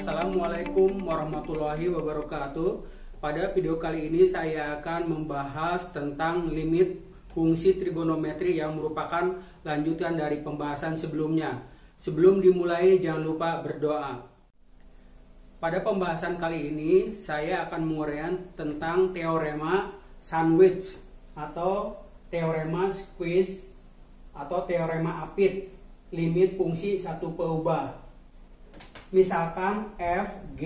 Assalamualaikum warahmatullahi wabarakatuh. Pada video kali ini saya akan membahas tentang limit fungsi trigonometri yang merupakan lanjutan dari pembahasan sebelumnya. Sebelum dimulai jangan lupa berdoa. Pada pembahasan kali ini saya akan menguraikan tentang teorema sandwich atau teorema squeeze atau teorema apit, limit fungsi satu peubah. Misalkan f, g,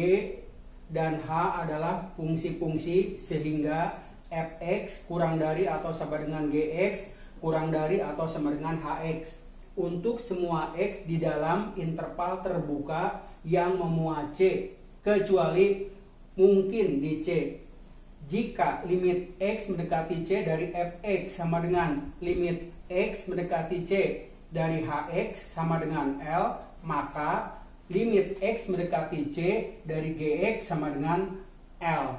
dan h adalah fungsi-fungsi sehingga fx kurang dari atau sama dengan gx kurang dari atau sama dengan hx untuk semua x di dalam interval terbuka yang memuat c kecuali mungkin di c. Jika limit x mendekati c dari fx sama dengan limit x mendekati c dari hx sama dengan L, maka limit x mendekati c dari gx sama dengan L.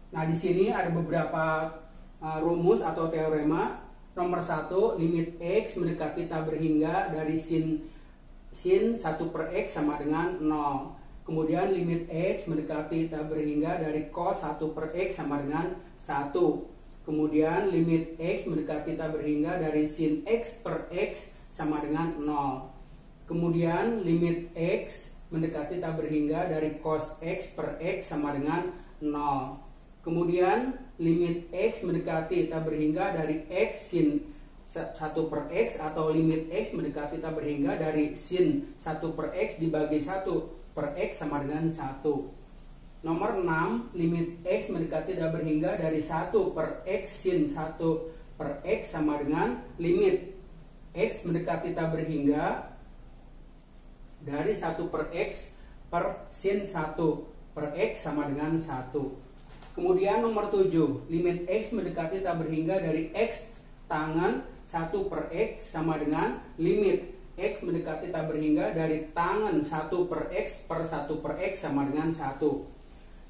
Nah, di sini ada beberapa rumus atau teorema. Nomor 1, limit x mendekati tak berhingga dari sin 1 per x sama dengan 0. Kemudian limit x mendekati tak berhingga dari cos 1 per x sama dengan 1. Kemudian limit x mendekati tak berhingga dari sin x per x sama dengan 0. Kemudian limit x mendekati tak berhingga dari cos x per x sama dengan 0. Kemudian limit x mendekati tak berhingga dari x sin 1 per x atau limit x mendekati tak berhingga dari sin 1 per x dibagi 1 per x sama dengan 1. Nomor 6, limit x mendekati tak berhingga dari 1 per x sin 1 per x sama dengan limit x mendekati tak berhingga dari 1 per x per sin 1 per x sama dengan 1. Kemudian nomor 7, limit x mendekati tak berhingga dari x tangen 1 per x sama dengan limit x mendekati tak berhingga dari tangen 1 per x per 1 per x sama dengan 1.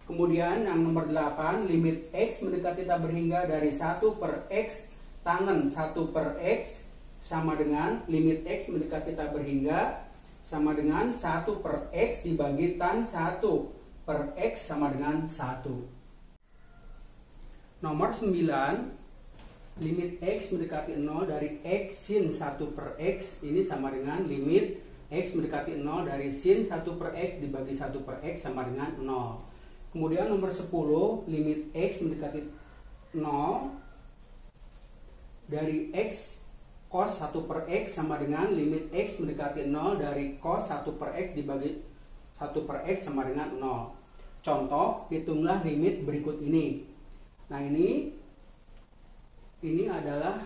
Kemudian yang nomor 8, limit x mendekati tak berhingga dari 1 per x tangen 1 per x sama dengan limit x mendekati tak berhingga sama dengan 1 per x dibagi tan 1 per x sama dengan 1. Nomor 9, limit x mendekati 0 dari x sin 1 per x ini sama dengan limit x mendekati 0 dari sin 1 per x dibagi 1 per x sama dengan 0. Kemudian nomor 10, limit x mendekati 0 dari x cos 1 per x sama dengan limit x mendekati 0 dari cos 1 per x dibagi 1 per x sama dengan 0. Contoh, hitunglah limit berikut ini. Nah, ini adalah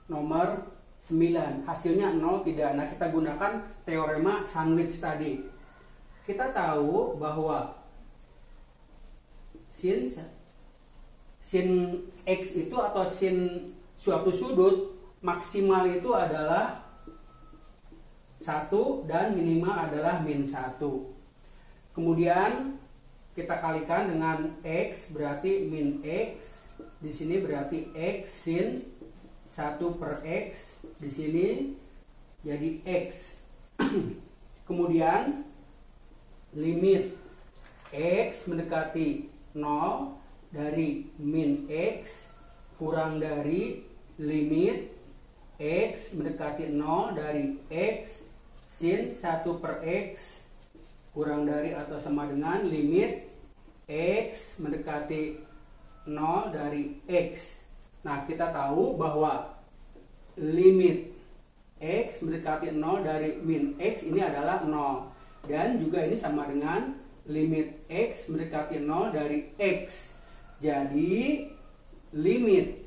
nomor 9. Hasilnya 0 tidak. Nah, kita gunakan teorema sandwich tadi. Kita tahu bahwa sin x itu atau sin suatu sudut maksimal itu adalah 1 dan minimal adalah min 1. Kemudian kita kalikan dengan x berarti min x. Di sini berarti x sin 1 per x. Di sini jadi x. Kemudian limit x mendekati 0 dari min x kurang dari limit x mendekati 0 dari x sin 1 per x kurang dari atau sama dengan limit x mendekati 0 dari x. Nah, kita tahu bahwa limit x mendekati 0 dari min x ini adalah 0. Dan juga ini sama dengan limit x mendekati 0 dari x. Jadi, limit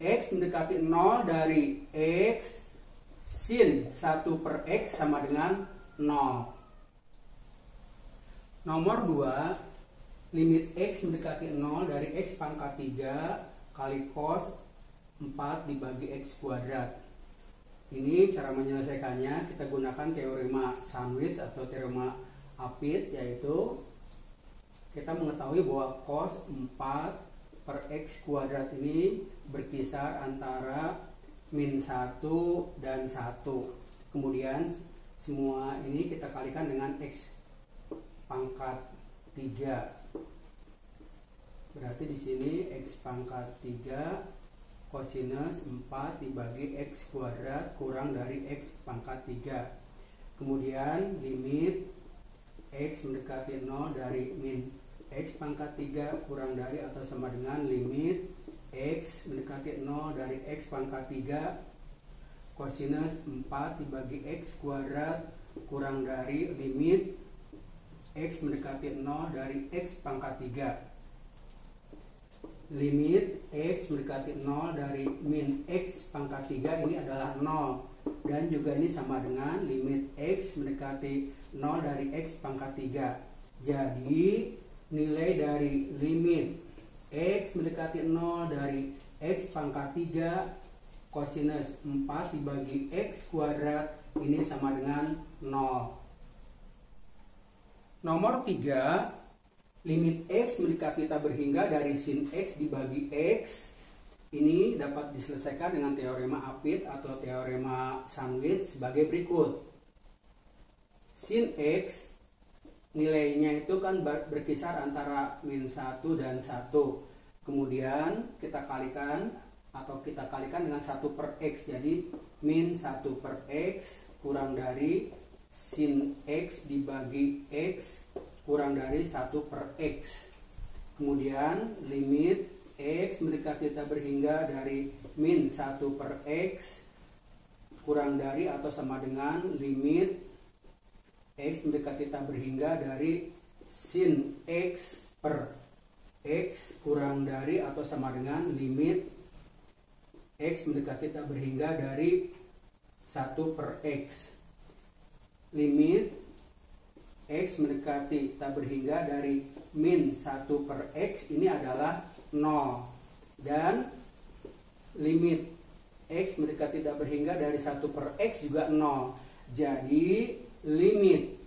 x mendekati 0 dari x sin 1 per x sama dengan 0. Nomor 2, limit x mendekati 0 dari x pangkat 3 kali cos 4 dibagi x kuadrat. Ini cara menyelesaikannya, kita gunakan teorema sandwich atau teorema apit, yaitu kita mengetahui bahwa cos 4 per x kuadrat ini berkisar antara min 1 dan 1. Kemudian semua ini kita kalikan dengan x pangkat 3. Berarti di sini X pangkat 3 kosinus 4 dibagi X kuadrat kurang dari X pangkat 3. Kemudian limit X mendekati 0 dari min X pangkat 3 kurang dari atau sama dengan limit X mendekati 0 dari X pangkat 3 kosinus 4 dibagi X kuadrat kurang dari limit X mendekati 0 dari X pangkat 3. Limit X mendekati 0 dari min X pangkat 3 ini adalah 0. Dan juga ini sama dengan limit X mendekati 0 dari X pangkat 3. Jadi nilai dari limit X mendekati 0 dari X pangkat 3 kosinus 4 dibagi X kuadrat ini sama dengan 0. Nomor 3, limit X mendekati tak berhingga dari sin X dibagi X ini dapat diselesaikan dengan teorema Apit atau teorema sandwich sebagai berikut. Sin X nilainya itu kan berkisar antara min 1 dan 1. Kemudian kita kalikan dengan 1 per X. Jadi min 1 per X kurang dari sin X dibagi X kurang dari 1 per X. Kemudian limit X mendekati tak berhingga dari min 1 per X kurang dari atau sama dengan limit X mendekati tak berhingga dari sin X per X kurang dari atau sama dengan limit X mendekati tak berhingga dari 1 per X. Limit X mendekati tak berhingga dari min 1 per X ini adalah 0. Dan limit X mendekati tak berhingga dari 1 per X juga 0. Jadi limit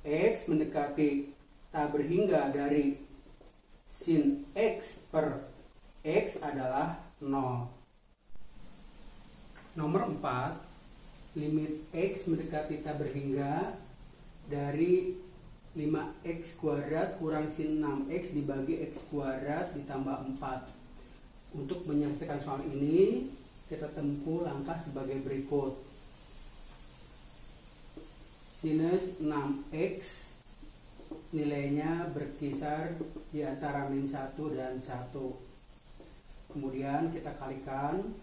X mendekati tak berhingga dari sin X per X adalah 0. Nomor 4, limit X mendekati tak berhingga dari 5X kuadrat kurang sin 6X dibagi X kuadrat ditambah 4. Untuk menyelesaikan soal ini, kita tempuh langkah sebagai berikut. Sinus 6X nilainya berkisar di antara min 1 dan 1. Kemudian kita kalikan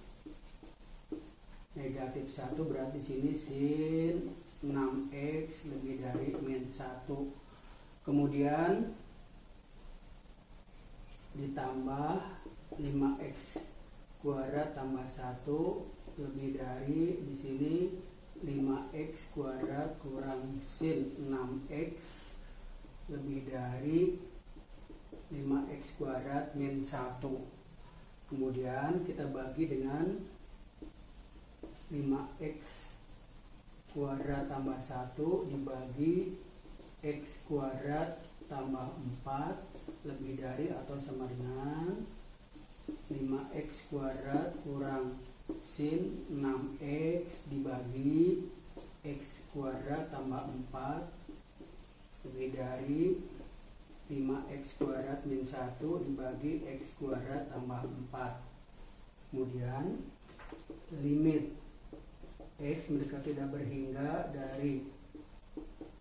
negatif 1 berarti sini sin 6X lebih dari min 1. Kemudian ditambah 5X kuadrat tambah 1 lebih dari di sini 5X kuadrat kurang sin 6X lebih dari 5X kuadrat min 1. Kemudian kita bagi dengan 5X kuadrat tambah 1 dibagi X kuadrat tambah 4 lebih dari atau sama dengan 5X kuadrat kurang sin 6X dibagi X kuadrat tambah 4 lebih dari 5X kuadrat min 1 dibagi X kuadrat tambah 4. Kemudian limit X mendekati tak berhingga dari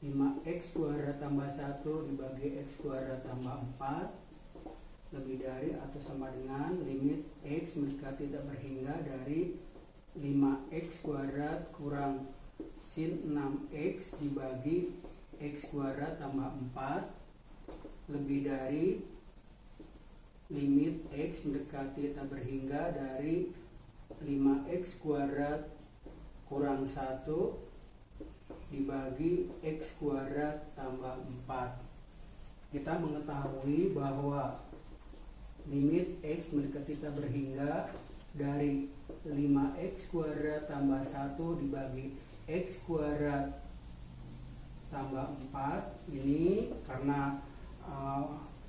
5X kuadrat tambah 1 dibagi X kuadrat tambah 4 lebih dari atau sama dengan limit X mendekati tak berhingga dari 5X kuadrat kurang sin 6X dibagi X kuadrat tambah 4 lebih dari limit X mendekati tak berhingga dari 5X kuadrat kurang 1 dibagi X kuadrat tambah 4. Kita mengetahui bahwa limit X mendekati tak berhingga dari 5X kuadrat tambah 1 dibagi X kuadrat tambah 4 ini karena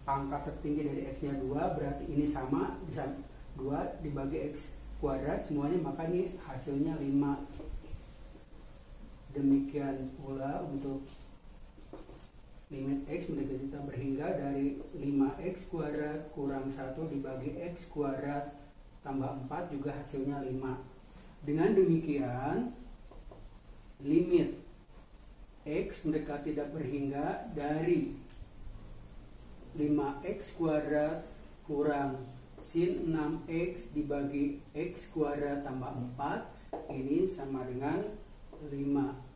pangkat tertinggi dari X nya 2 berarti ini sama, bisa 2 dibagi X kuadrat semuanya, maka ini hasilnya 5. Demikian pula untuk limit X mendekati tak berhingga dari 5X kuadrat kurang 1 dibagi X kuadrat tambah 4 juga hasilnya 5. Dengan demikian, limit X mendekati tak berhingga dari 5X kuadrat kurang sin 6X dibagi X kuadrat tambah 4 ini sama dengan 5.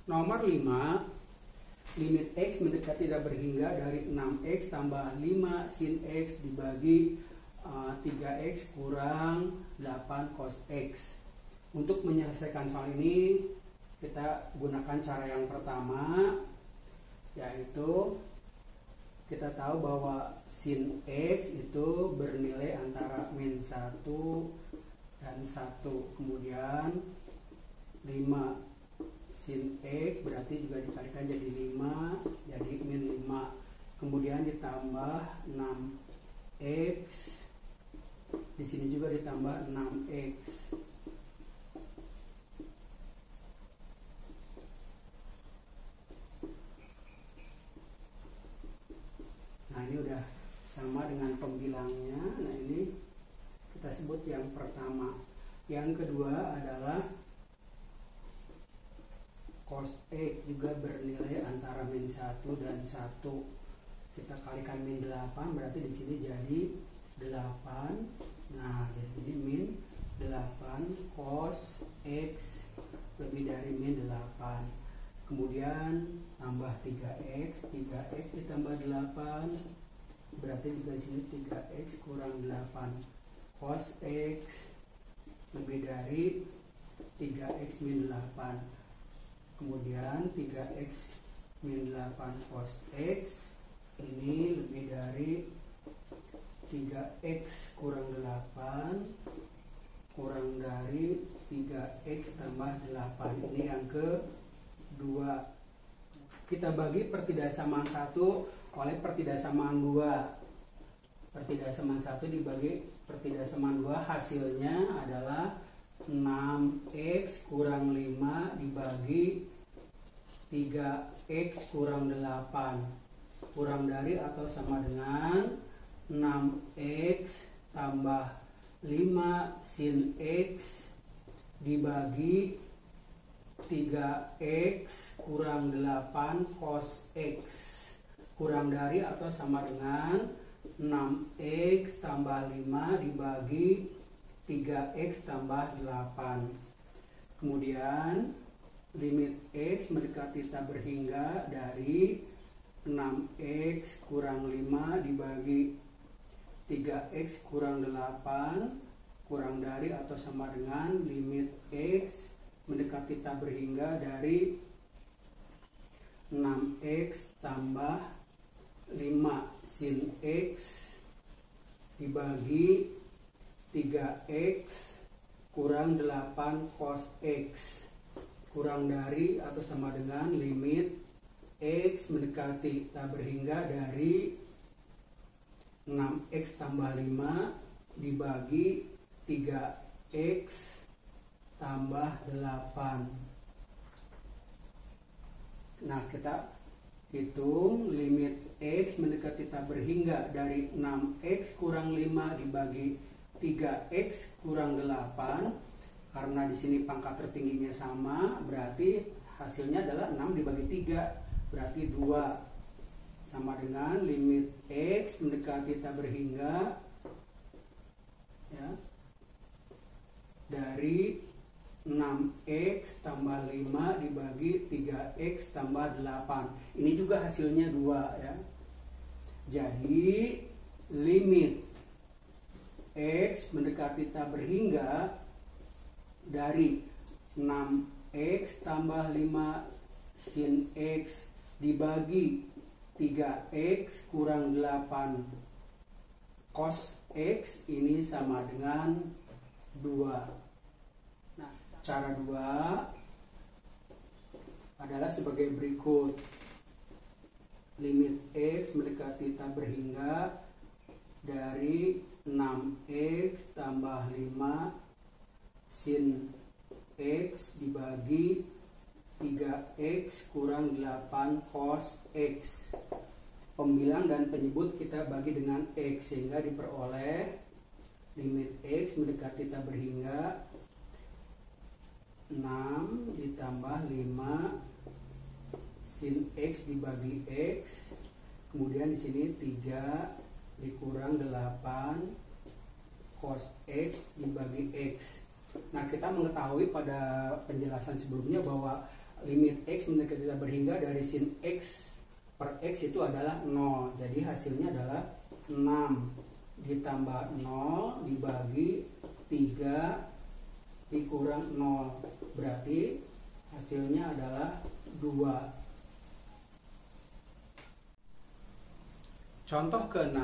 Nomor 5, limit X mendekati tak berhingga dari 6X tambah 5 sin X dibagi 3X kurang 8 cos X. Untuk menyelesaikan soal ini kita gunakan cara yang pertama, yaitu kita tahu bahwa sin X itu bernilai antara min 1 dan 1. Kemudian 5 sin X berarti juga dikalikan jadi 5, jadi min 5. Kemudian ditambah 6X. Di sini juga ditambah 6X. Nah, ini udah sama dengan pembilangnya. Nah, ini kita sebut yang pertama. Yang kedua adalah cos X juga bernilai antara min 1 dan 1. Kita kalikan min 8 berarti di sini jadi 8. Nah, jadi ini min 8 cos X lebih dari min 8. Kemudian tambah 3X, 3X ditambah 8 berarti juga di sini 3X kurang 8 cos X lebih dari 3X min 8. Kemudian 3X min 8 cos X ini lebih dari 3X kurang 8 kurang dari 3X tambah 8. Ini yang kedua. Kita bagi pertidaksamaan 1 oleh pertidaksamaan 2. Pertidaksamaan 1 dibagi pertidaksamaan 2 hasilnya adalah 6X kurang 5 dibagi 3X kurang 8 kurang dari atau sama dengan 6X tambah 5 sin X dibagi 3X kurang 8 cos X kurang dari atau sama dengan 6X tambah 5 dibagi 3X tambah 8. Kemudian limit X mendekati tak berhingga dari 6X kurang 5 dibagi 3X kurang 8 kurang dari atau sama dengan limit X mendekati tak berhingga dari 6X tambah 5 sin X dibagi 3X kurang 8 cos X kurang dari atau sama dengan limit X mendekati tak berhingga dari 6X tambah 5 dibagi 3X tambah 8. Nah, kita hitung limit X mendekati tak berhingga dari 6X kurang 5 dibagi 3X kurang 8. Karena di sini pangkat tertingginya sama, berarti hasilnya adalah 6 dibagi 3, berarti 2. Sama dengan limit X mendekati tak berhingga ya, dari 6X tambah 5 dibagi 3X tambah 8. Ini juga hasilnya 2 ya. Jadi limit X mendekati tak berhingga dari 6X tambah 5 sin X dibagi 3X kurang 8 cos X ini sama dengan 2. Nah, cara 2 adalah sebagai berikut. Limit X mendekati tak berhingga dari 6X tambah 5 sin X dibagi 3x kurang 8 cos X. Pembilang dan penyebut kita bagi dengan X, sehingga diperoleh limit X mendekati tak berhingga 6 ditambah 5 sin X dibagi X. Kemudian di sini 3 dikurang 8 cos X dibagi X. Nah, kita mengetahui pada penjelasan sebelumnya bahwa limit X mendekati tak berhingga dari sin X per X itu adalah 0. Jadi hasilnya adalah 6 ditambah 0 dibagi 3 dikurang 0. Berarti hasilnya adalah 2. Contoh ke-6,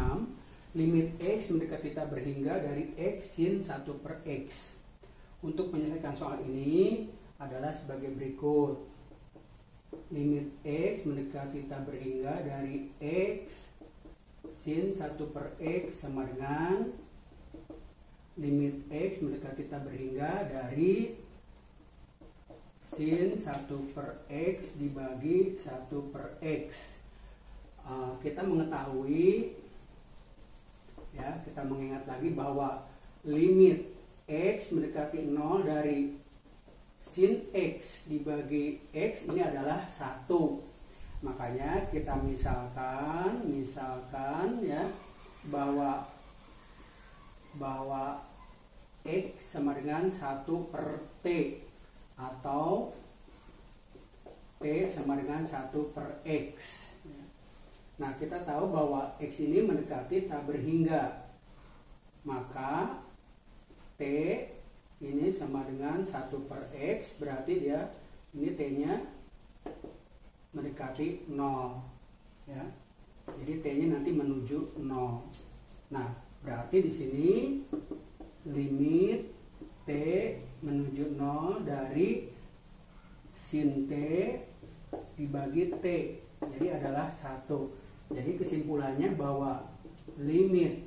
limit X mendekati tak berhingga dari X sin 1 per X. Untuk menyelesaikan soal ini adalah sebagai berikut. Limit X mendekati tak berhingga dari X sin 1 per X sama dengan limit X mendekati tak berhingga dari sin 1 per X dibagi 1 per X. Kita mengetahui, ya, kita mengingat lagi bahwa limit X mendekati 0 dari sin X dibagi X ini adalah 1. Makanya kita misalkan ya, bahwa X sama dengan 1 per T, atau T sama dengan 1 per X. Nah, kita tahu bahwa X ini mendekati tak berhingga, maka T ini sama dengan 1 per X, berarti dia ini T-nya mendekati 0, ya. Jadi T-nya nanti menuju 0. Nah, berarti di sini limit T menuju 0 dari sin T dibagi T, jadi adalah 1. Jadi kesimpulannya bahwa limit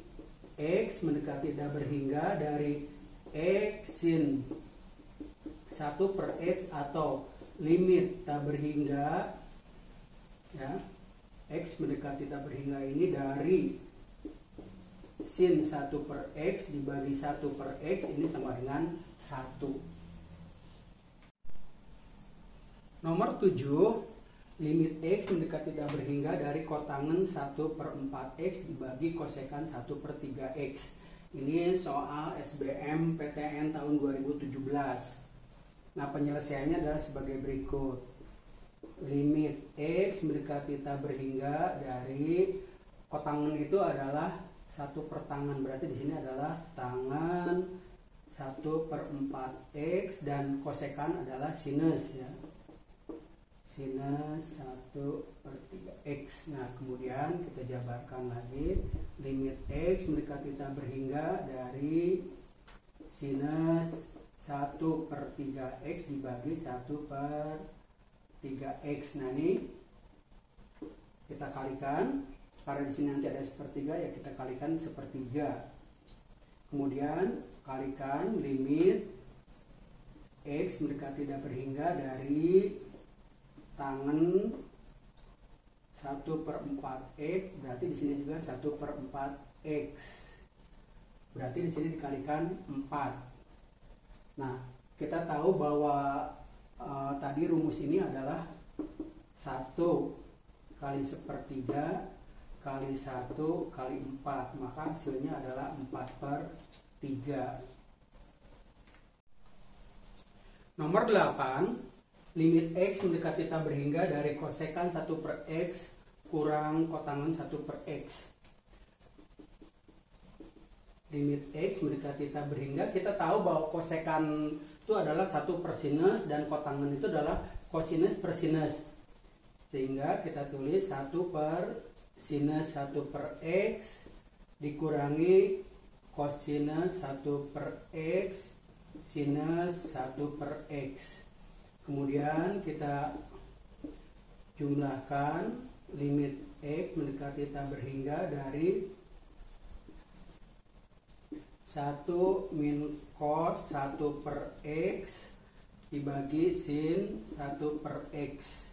X mendekati tak berhingga dari X sin 1 per X, atau limit tak berhingga, ya, X mendekati tak berhingga ini dari sin 1 per X dibagi 1 per X ini sama dengan 1. Nomor 7, limit X mendekati tak berhingga dari kotangen 1 per 4X dibagi kosekan 1 per 3X. Ini soal SBM PTN tahun 2017. Nah, penyelesaiannya adalah sebagai berikut. Limit X mendekati tak berhingga dari kotangen itu adalah 1 per tangan. Berarti di sini adalah tangan 1 per 4X dan kosekan adalah sinus, ya. Sinus 1 per 3X. Nah, kemudian kita jabarkan lagi. Limit X mendekati tak berhingga dari sinus 1 per 3X dibagi 1 per 3X. Nah, ini kita kalikan. Karena di sini nanti ada sepertiga, ya kita kalikan sepertiga. Kemudian kalikan limit X mendekati tak berhingga dari tangan 1 per 4X, berarti di sini juga 1 per 4X. Berarti di sini dikalikan 4. Nah, kita tahu bahwa tadi rumus ini adalah 1 kali sepertiga kali 1 kali 4, maka hasilnya adalah 4 per 3. Nomor 8, limit X mendekati tak berhingga dari kosekan 1 per X kurang kotangen 1 per X. Limit X mendekati tak berhingga, kita tahu bahwa kosekan itu adalah 1 per sinus dan kotangen itu adalah kosinus per sinus. Sehingga kita tulis 1 per sinus 1 per X dikurangi kosinus 1 per X sinus 1 per X. Kemudian kita jumlahkan limit X mendekati tak berhingga dari 1 min cos 1 per X dibagi sin 1 per X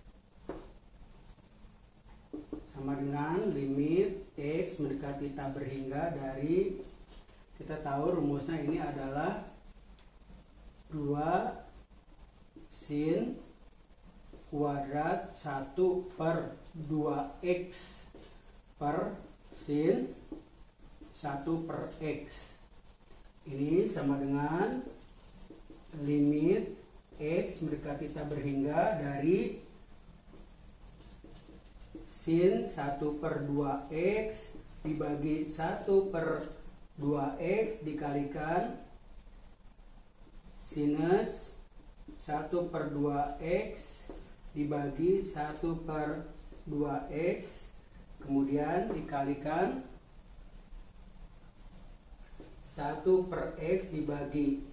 sama dengan limit X mendekati tak berhingga dari, kita tahu rumusnya ini adalah 2 sin kuadrat 1 per 2X per sin 1 per X. Ini sama dengan limit X mendekati tak berhingga dari sin 1 per 2X dibagi 1 per 2X dikalikan sinus 1 per 2X dibagi 1 per 2X, kemudian dikalikan 1 per X dibagi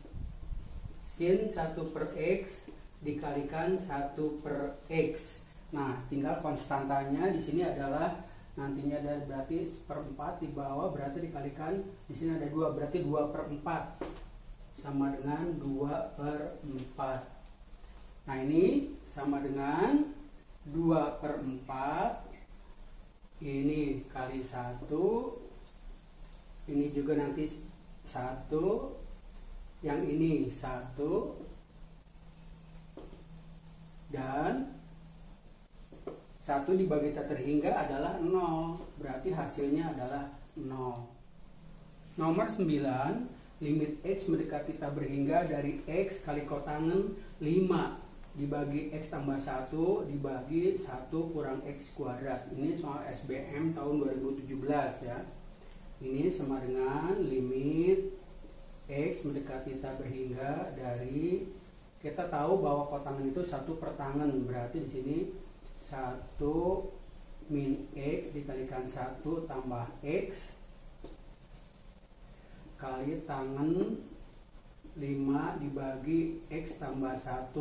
sin 1 per X dikalikan 1 per X. Nah, tinggal konstantanya di sini adalah nantinya ada berarti seperempat di bawah, berarti dikalikan di sini ada 2, berarti 2 per 4 sama dengan 2 per 4. Nah, ini sama dengan 2 per 4 ini kali 1, ini juga nanti 1, yang ini 1, dan 1 dibagi tak terhingga adalah 0, berarti hasilnya adalah 0. Nomor 9, limit X mendekati tak berhingga dari X kali kotangen 5 dibagi X tambah 1 dibagi 1 kurang X kuadrat. Ini soal SBM tahun 2017 ya. Ini sama dengan limit X mendekati tak berhingga dari, kita tahu bahwa kotangan itu 1 per tangen, berarti di sini 1 min X dikalikan 1 tambah X kali tangen 5 dibagi X tambah 1.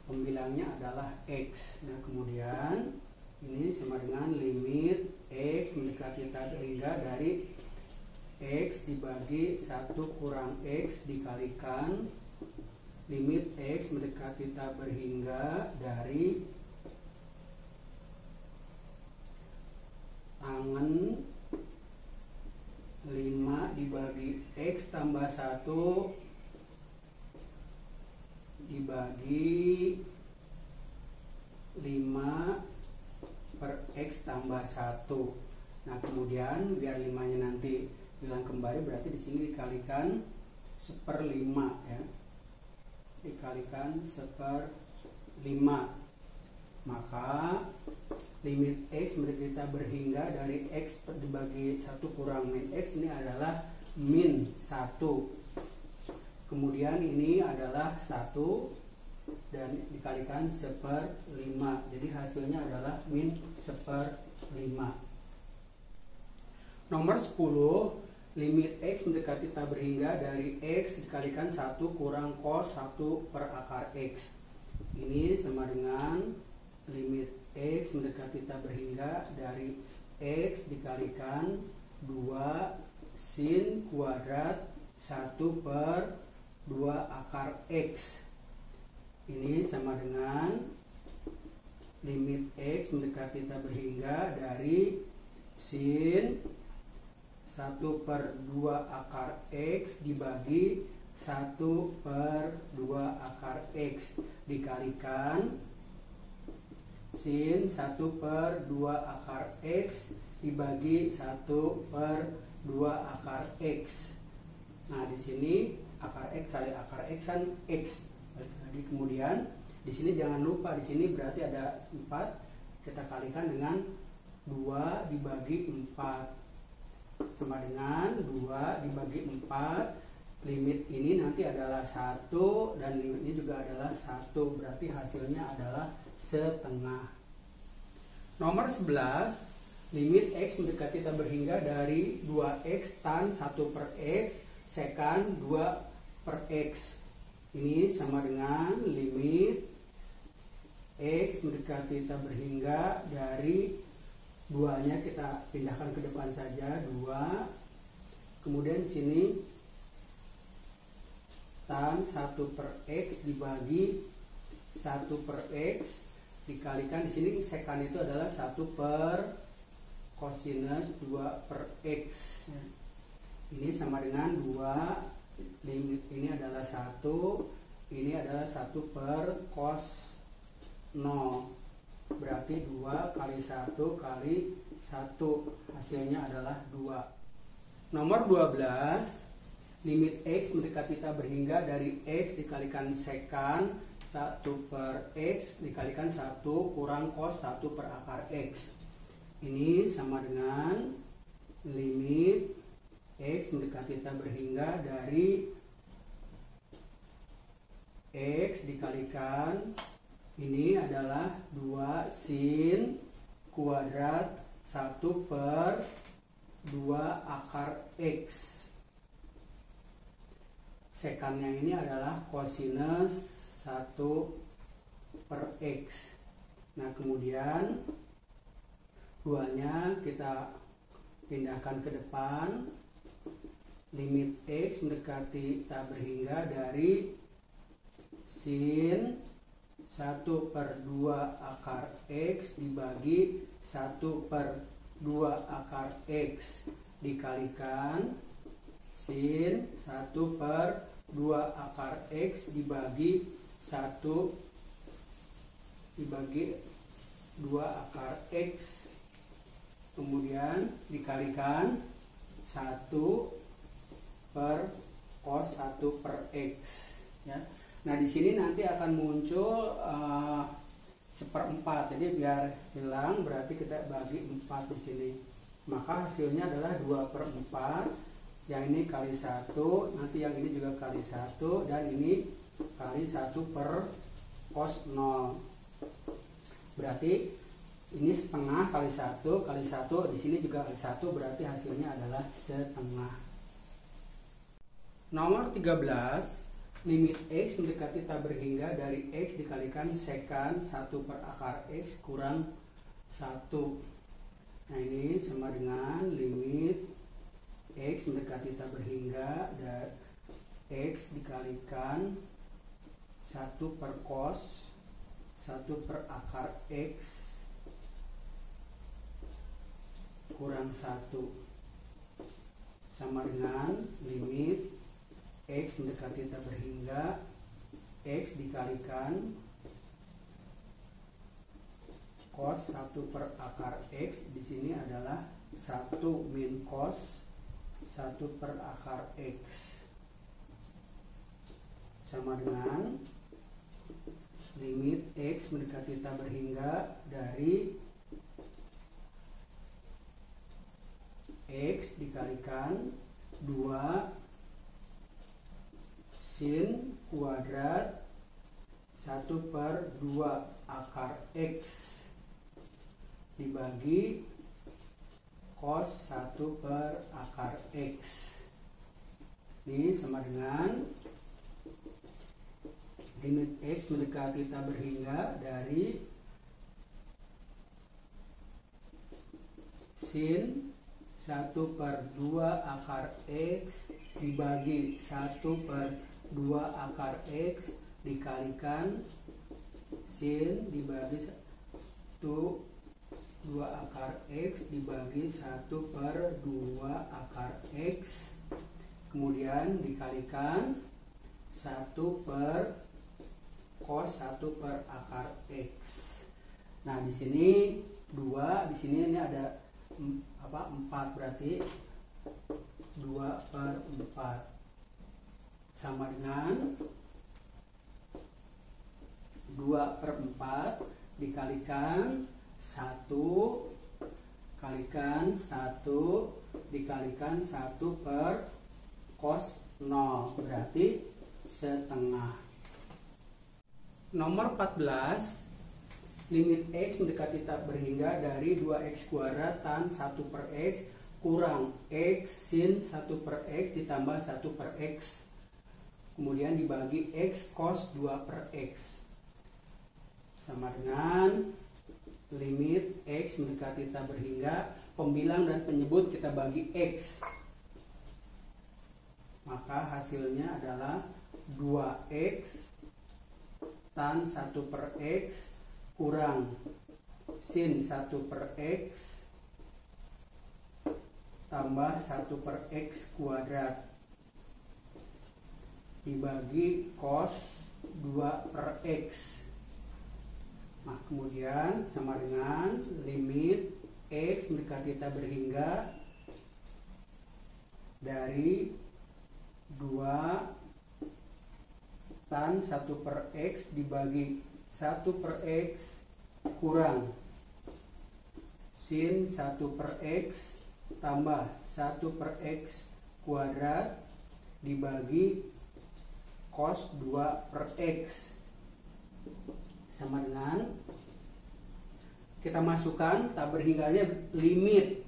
Pembilangnya adalah X. Nah, kemudian ini sama dengan limit X mendekati tak berhingga dari X dibagi 1 kurang X dikalikan limit X mendekati tak berhingga dari tangen 5 dibagi X tambah 1 dibagi 5 per X tambah 1. Nah, kemudian biar 5-nya nanti hilang kembali, berarti di sini dikalikan 1/5 ya. Dikalikan 1/5. Maka limit X mendekati tak berhingga dari X dibagi 1 kurang min X ini adalah min 1. Kemudian ini adalah 1 dan dikalikan 1/5. Jadi hasilnya adalah min 1/5. Nomor 10, limit X mendekati tak berhingga dari X dikalikan 1 kurang cos 1 per akar X. Ini sama dengan limit X mendekati tak berhingga dari X dikalikan 2 sin kuadrat 1 per 2 akar X. Ini sama dengan limit X mendekati tak berhingga dari sin 1 per 2 akar X dibagi 1 per 2 akar X dikalikan sin 1 per 2 akar X dibagi 1 per 2 akar X. Nah, di sini akar X kali akar X kan X. Lagi kemudian di sini jangan lupa, di sini berarti ada 4, kita kalikan dengan 2 dibagi 4 sama dengan 2 dibagi 4. Limit ini nanti adalah 1 dan limit ini juga adalah 1, berarti hasilnya adalah setengah. Nomor 11, limit X mendekati tak berhingga dari 2X tan 1 per X sekan 2 per X. Ini sama dengan limit X mendekati tak berhingga dari 2-nya kita pindahkan ke depan saja, 2. Kemudian di sini tan 1 per X dibagi 1 per X dikalikan, di sini sekan itu adalah 1 per kosinus 2 per X. Ini sama dengan 2, limit ini adalah 1, ini adalah 1 per cos 0. Berarti 2 kali 1 kali 1, hasilnya adalah 2. Nomor 12, limit X mendekati tak berhingga dari X dikalikan sekan 1 per X dikalikan 1 kurang cos 1 per akar X. Ini sama dengan limit X mendekati tak berhingga dari X dikalikan, ini adalah 2 sin kuadrat 1 per 2 akar X. Sekannya ini adalah kosinus 1 per X. Nah, kemudian 2-nya kita pindahkan ke depan. Limit X mendekati tak berhingga dari sin 1 per 2 akar X dibagi 1 per 2 akar X dikalikan sin 1 per 2 akar X dibagi 1 dibagi 2 akar X, kemudian dikalikan 1 per cos 1 per X, ya. Nah, di sini nanti akan muncul 1/4, jadi biar hilang berarti kita bagi 4 di sini. Maka hasilnya adalah 2/4, yang ini kali 1, nanti yang ini juga kali 1, dan ini kali 1 per cos 0. Berarti ini setengah kali 1 kali 1, di sini juga kali 1, berarti hasilnya adalah setengah. Nomor 13, limit X mendekati tak berhingga dari X dikalikan sekan 1 per akar X kurang 1. Nah, ini sama dengan limit X mendekati tak berhingga dari X dikalikan 1 per cos 1 per akar X kurang 1 sama dengan limit X mendekati tak berhingga X dikalikan cos 1 per akar X, di sini adalah 1 min cos 1 per akar X sama dengan limit X mendekati tak berhingga dari X dikalikan 2 sin kuadrat 1 per 2 akar X dibagi cos 1 per akar X. Ini sama dengan limit X mendekati tak berhingga dari sin 1 per 2 akar X dibagi 1 per 2 akar X dikalikan sin dibagi 1 2 akar X dibagi 1 per 2 akar X, kemudian dikalikan 1 per cos 1 per akar X. Nah, di sini 2, di sini ini ada 4, berarti 2 per 4 sama dengan 2 per 4 dikalikan 1 kalikan 1 dikalikan 1 per cos 0, berarti setengah. Nomor 14, limit X mendekati tak berhingga dari 2X kuadrat tan 1 per X kurang X sin 1 per X ditambah 1 per X, kemudian dibagi X cos 2 per X sama dengan limit X mendekati tak berhingga, pembilang dan penyebut kita bagi X, maka hasilnya adalah 2x tan 1 per x kurang sin 1 per x tambah 1 per x kuadrat dibagi cos 2 per x. Nah, kemudian sama dengan limit x mendekati tak berhingga dari 2 tan 1 per x dibagi 1 per x kurang sin 1 per x tambah 1 per x kuadrat dibagi cos 2 per x sama dengan kita masukkan tak berhingganya limit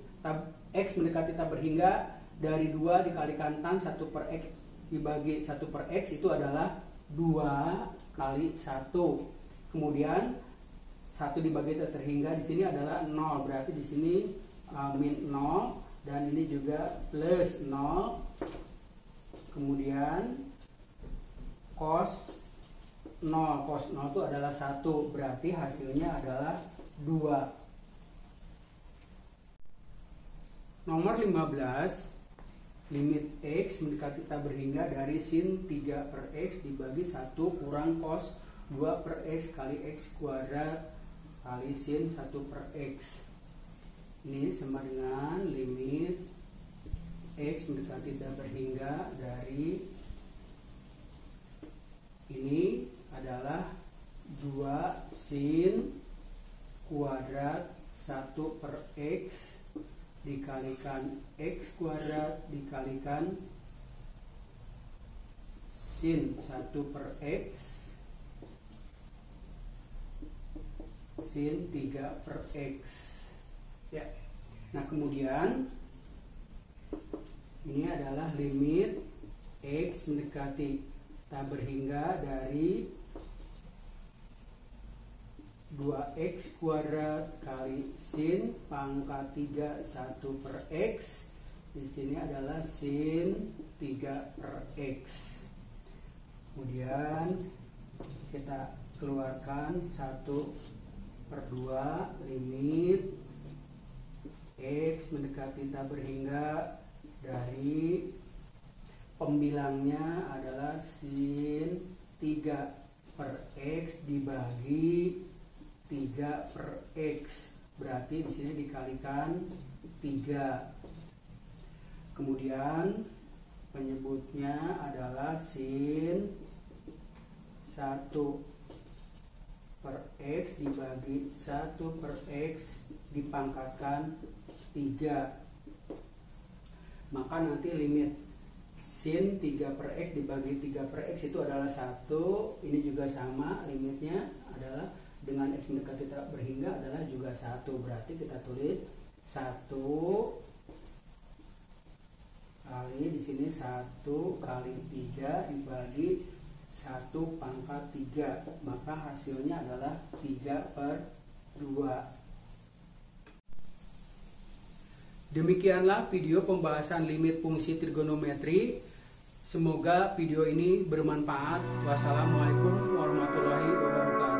x mendekati tak berhingga dari 2 dikalikan tan 1 per x dibagi 1 per x itu adalah 2 kali 1. Kemudian 1 dibagi tak terhingga di sini adalah 0, berarti di sini min 0 dan ini juga plus 0. Kemudian cos 0 itu adalah 1, berarti hasilnya adalah 2. Nomor 15, limit x mendekati tak berhingga dari sin 3 per x dibagi 1 kurang cos 2 per x kali x kuadrat kali sin 1 per x. Ini sama dengan limit x mendekati tak berhingga dari ini adalah 2 sin kuadrat 1 per x dikalikan x kuadrat dikalikan sin 1 per x sin 3 per x. Ya. Nah, kemudian ini adalah limit x mendekati tak berhingga dari 2x kuadrat kali sin pangkat 3 1 per x. Di sini adalah sin 3 per x. Kemudian kita keluarkan 1 per 2 limit x mendekati tak berhingga dari pembilangnya adalah sin 3 per x dibagi 3 per x, berarti di sini dikalikan 3. Kemudian penyebutnya adalah sin 1 per x dibagi 1 per x dipangkatkan 3. Maka nanti limit sin 3 per x dibagi 3 per x itu adalah 1. Ini juga sama, limitnya adalah dengan x mendekati tak berhingga adalah juga 1. Berarti kita tulis 1 kali di sini 1 kali 3 dibagi 1 pangkat 3. Maka hasilnya adalah 3 per 2. Demikianlah video pembahasan limit fungsi trigonometri. Semoga video ini bermanfaat. Wassalamualaikum warahmatullahi wabarakatuh.